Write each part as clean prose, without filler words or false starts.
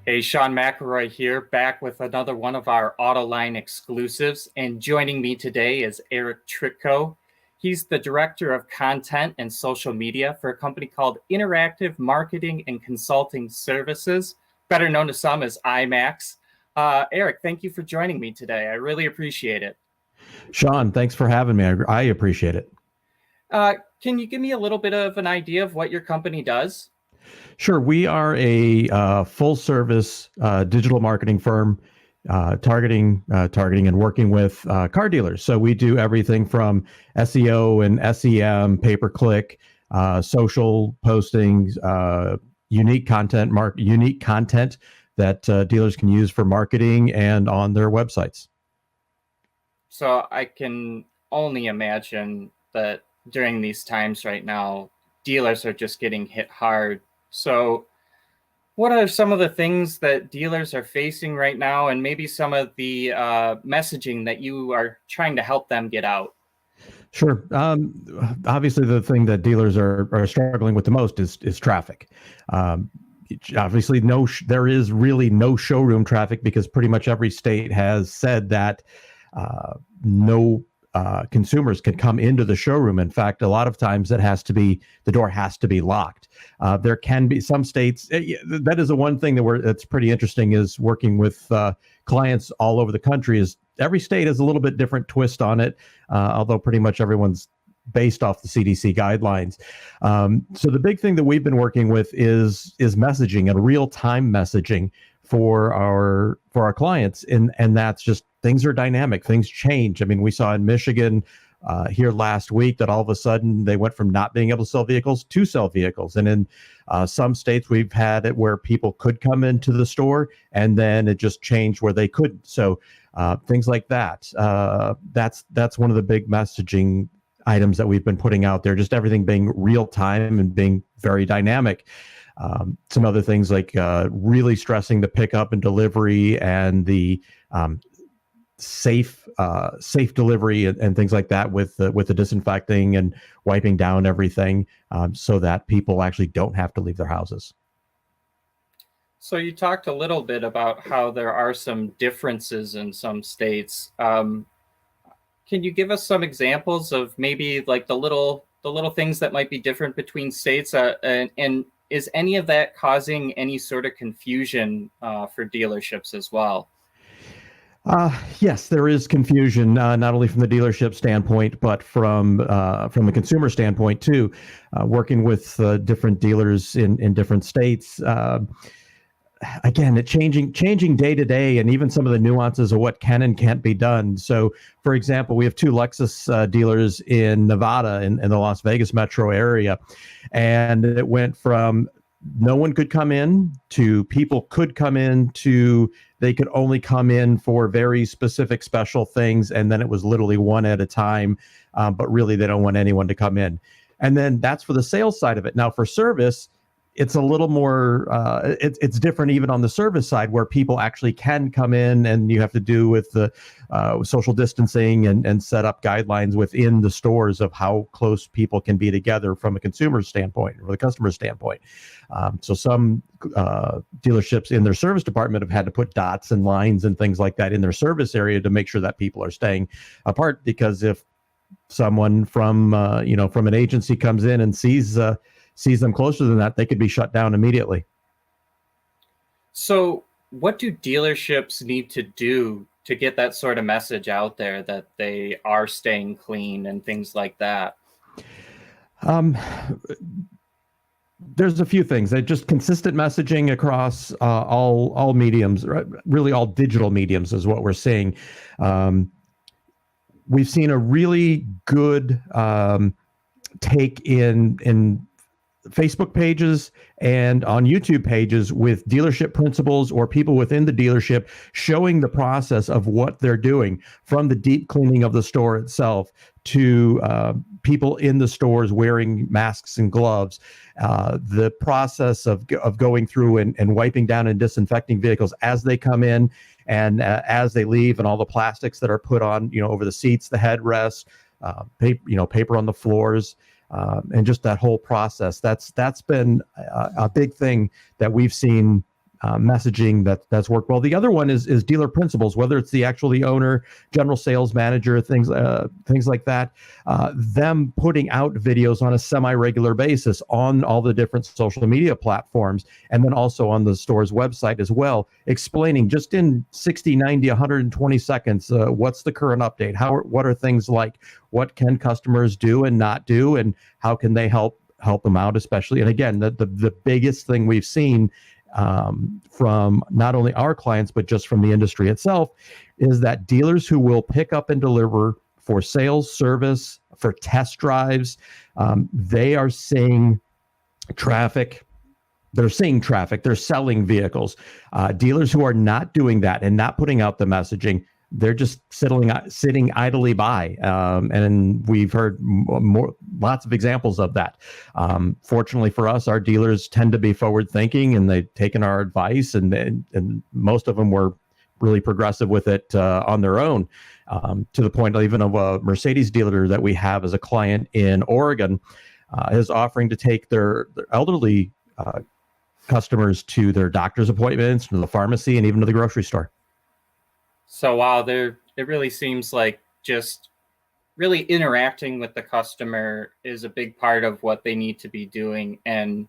Hey, Sean McElroy here, back with another one of our Autoline exclusives. And joining me today is Eric Tritko. He's the Director of Content and Social Media for a company called Interactive Marketing and Consulting Services, better known to some as IMAX. Eric, thank you for joining me today. I really appreciate it. Sean, thanks for having me. I appreciate it. Can you give me a little bit of an idea of what your company does? Sure. We are a full service digital marketing firm targeting and working with car dealers. So we do everything from SEO and SEM, pay per click, social postings, unique content that dealers can use for marketing and on their websites. So I can only imagine that during these times right now, dealers are just getting hit hard. So what are some of the things that dealers are facing right now, and maybe some of the messaging that you are trying to help them get out? Sure. Obviously, the thing that dealers are struggling with the most is traffic. Um, Obviously, there is really no showroom traffic because pretty much every state has said that no consumers can come into the showroom. In fact, a lot of times the door has to be locked. There can be some states that is the one thing that's pretty interesting is working with clients all over the country. Is every state has a little bit different twist on it, although pretty much everyone's based off the CDC guidelines. So the big thing that we've been working with is messaging and real time messaging for our clients, and that's just things are dynamic, things change. I mean, we saw in Michigan here last week that all of a sudden they went from not being able to sell vehicles to sell vehicles, and in some states we've had it where people could come into the store and then it just changed where they couldn't. So things like that. That's one of the big messaging items that we've been putting out there, just everything being real time and being very dynamic. Some other things like really stressing the pickup and delivery and the safe delivery and things like that with the disinfecting and wiping down everything so that people actually don't have to leave their houses. So you talked a little bit about how there are some differences in some states. Can you give us some examples of maybe like the little things that might be different between states? And is any of that causing any sort of confusion for dealerships as well? Yes, there is confusion, not only from the dealership standpoint, but from the consumer standpoint too. Working with different dealers in different states. Again, it changing day to day, and even some of the nuances of what can and can't be done. So, for example, we have two Lexus dealers in Nevada in the Las Vegas metro area, and it went from no one could come in to people could come in to they could only come in for very specific special things, and then it was literally one at a time. But really, they don't want anyone to come in, and then that's for the sales side of it. Now, for service, it's a little more it's different even on the service side where people actually can come in, and you have to do with the social distancing and set up guidelines within the stores of how close people can be together from a consumer standpoint or the customer standpoint. So some dealerships in their service department have had to put dots and lines and things like that in their service area to make sure that people are staying apart, because if someone from from an agency comes in and sees them closer than that, they could be shut down immediately. So what do dealerships need to do to get that sort of message out there that they are staying clean and things like that? There's a few things. Just consistent messaging across all mediums, really all digital mediums is what we're seeing. We've seen a really good take in Facebook pages and on YouTube pages with dealership principals or people within the dealership showing the process of what they're doing, from the deep cleaning of the store itself to people in the stores wearing masks and gloves, the process of going through and wiping down and disinfecting vehicles as they come in and as they leave, and all the plastics that are put on, over the seats, the headrests, paper on the floors. And just that whole process, that's been a big thing that we've seen messaging that's worked well. The other one is dealer principals, whether it's the owner, general sales manager, things like that. Them putting out videos on a semi-regular basis on all the different social media platforms, and then also on the store's website as well, explaining just in 60, 90, 120 seconds what's the current update, what are things like, what can customers do and not do, and how can they help them out, especially. And again, the biggest thing we've seen from not only our clients, but just from the industry itself, is that dealers who will pick up and deliver for sales, service, for test drives, they are seeing traffic. They're seeing traffic. They're selling vehicles. Dealers who are not doing that and not putting out the messaging, they're just sitting idly by. And we've heard lots of examples of that. Fortunately for us, our dealers tend to be forward thinking, and they've taken our advice, and most of them were really progressive with it on their own, to the point even of a Mercedes dealer that we have as a client in Oregon is offering to take their elderly customers to their doctor's appointments, to the pharmacy, and even to the grocery store. So wow, it really seems like just really interacting with the customer is a big part of what they need to be doing. And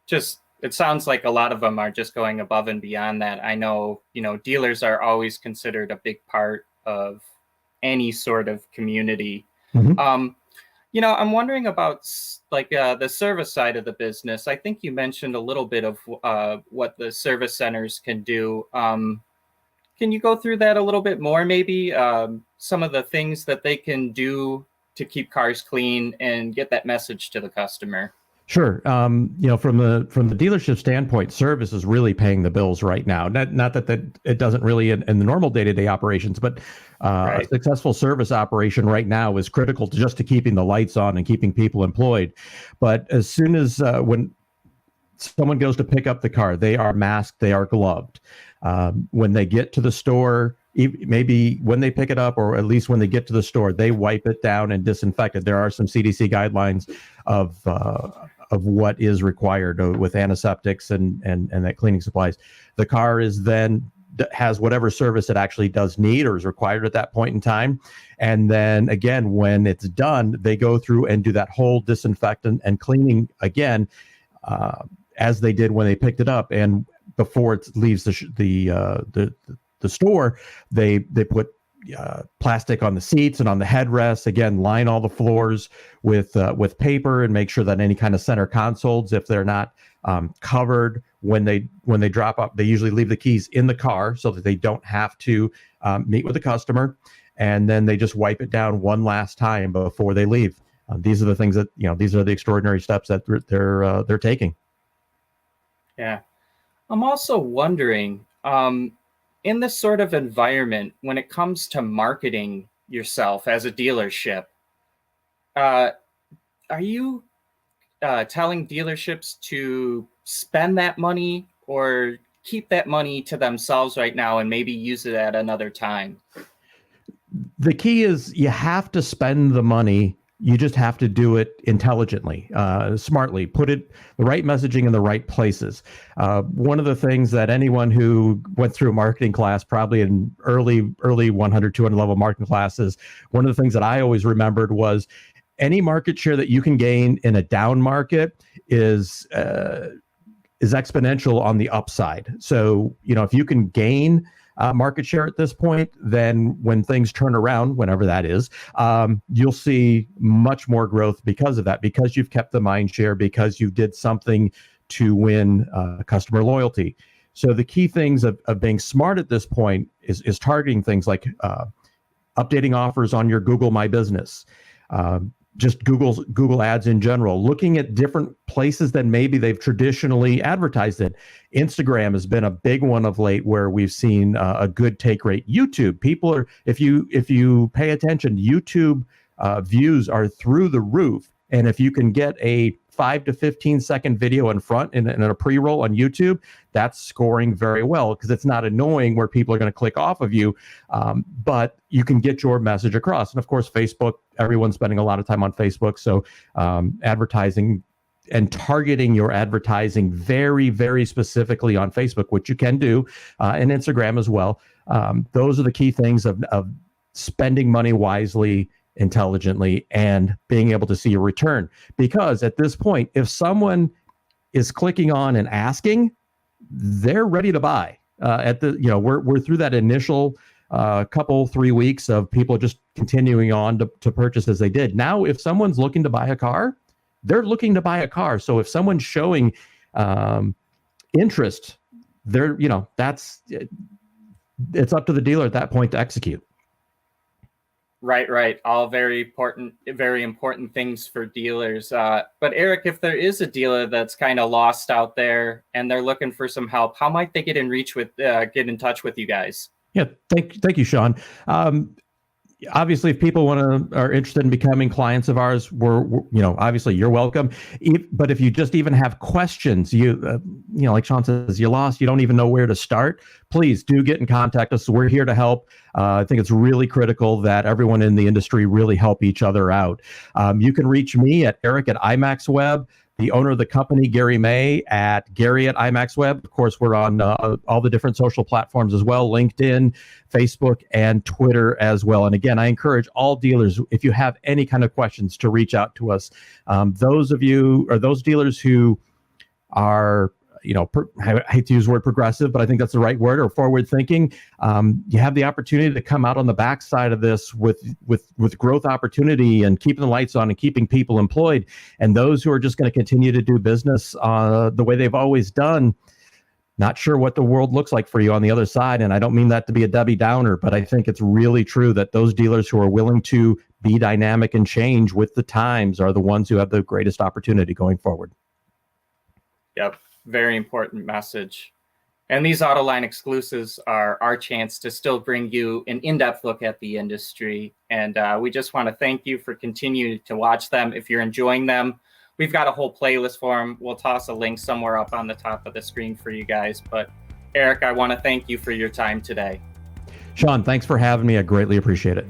just, it sounds like a lot of them are just going above and beyond that. I know, dealers are always considered a big part of any sort of community. Mm-hmm. I'm wondering about the service side of the business. I think you mentioned a little bit of what the service centers can do. Can you go through that a little bit more, maybe? Some of the things that they can do to keep cars clean and get that message to the customer. Sure. From the dealership standpoint, service is really paying the bills right now. Not that it doesn't really in the normal day-to-day operations, but right. A successful service operation right now is critical to keeping the lights on and keeping people employed. But as soon as when someone goes to pick up the car, they are masked, they are gloved. When they get to the store, maybe when they pick it up, or at least when they get to the store, they wipe it down and disinfect it. There are some CDC guidelines of what is required with antiseptics and that cleaning supplies. The car has whatever service it actually does need or is required at that point in time. And then again, when it's done, they go through and do that whole disinfectant and cleaning again, as they did when they picked it up. And before it leaves the store, they put plastic on the seats and on the headrests. Again, line all the floors with paper and make sure that any kind of center consoles, if they're not covered when they drop up, they usually leave the keys in the car so that they don't have to meet with the customer, and then they just wipe it down one last time before they leave. These are the things that these are the extraordinary steps that they're taking. Yeah. I'm also wondering, in this sort of environment, when it comes to marketing yourself as a dealership, are you telling dealerships to spend that money or keep that money to themselves right now and maybe use it at another time? The key is you have to spend the money. You just have to do it intelligently, smartly, put the right messaging in the right places. One of the things that anyone who went through a marketing class, probably in early 100, 200 level marketing classes, one of the things that I always remembered was any market share that you can gain in a down market is exponential on the upside. So, if you can gain market share at this point, then when things turn around, whenever that is, you'll see much more growth because of that, because you've kept the mind share, because you did something to win customer loyalty. So the key things of being smart at this point is targeting things like updating offers on your Google My Business, just Google ads in general, looking at different places that maybe they've traditionally advertised in. Instagram has been a big one of late where we've seen a good take rate. YouTube, people are, if you pay attention, YouTube views are through the roof. And if you can get a 5 to 15 second video in front in a pre-roll on YouTube, that's scoring very well because it's not annoying where people are going to click off of you, but you can get your message across. And of course, Facebook, everyone's spending a lot of time on Facebook. So advertising and targeting your advertising very, very specifically on Facebook, which you can do, and Instagram as well. Those are the key things of spending money wisely, intelligently, and being able to see a return. Because at this point, if someone is clicking on and asking, they're ready to buy. We're through that initial couple 3 weeks of people just continuing on to purchase as they did. Now, if someone's looking to buy a car, they're looking to buy a car. So if someone's showing interest, it's up to the dealer at that point to execute. Right. All very important things for dealers. But Eric, if there is a dealer that's kind of lost out there and they're looking for some help, how might they get in touch with you guys? Yeah, thank you, Sean. Obviously, if people are interested in becoming clients of ours, obviously you're welcome. But if you just even have questions, like Sean says, you lost, you don't even know where to start, please do get in contact with us. We're here to help. I think it's really critical that everyone in the industry really help each other out. You can reach me at Eric at IMAXWeb. The owner of the company, Gary May, at Gary at IMAXWeb. Of course, we're on all the different social platforms as well, LinkedIn, Facebook, and Twitter as well. And again, I encourage all dealers, if you have any kind of questions, to reach out to us. Those dealers who are, I hate to use the word progressive, but I think that's the right word, or forward thinking. You have the opportunity to come out on the backside of this with growth opportunity and keeping the lights on and keeping people employed. And those who are just going to continue to do business the way they've always done, not sure what the world looks like for you on the other side. And I don't mean that to be a Debbie Downer, but I think it's really true that those dealers who are willing to be dynamic and change with the times are the ones who have the greatest opportunity going forward. Yep. Very important message. And these Autoline exclusives are our chance to still bring you an in-depth look at the industry. And we just want to thank you for continuing to watch them. If you're enjoying them, we've got a whole playlist for them. We'll toss a link somewhere up on the top of the screen for you guys. But Eric, I want to thank you for your time today. Sean, thanks for having me. I greatly appreciate it.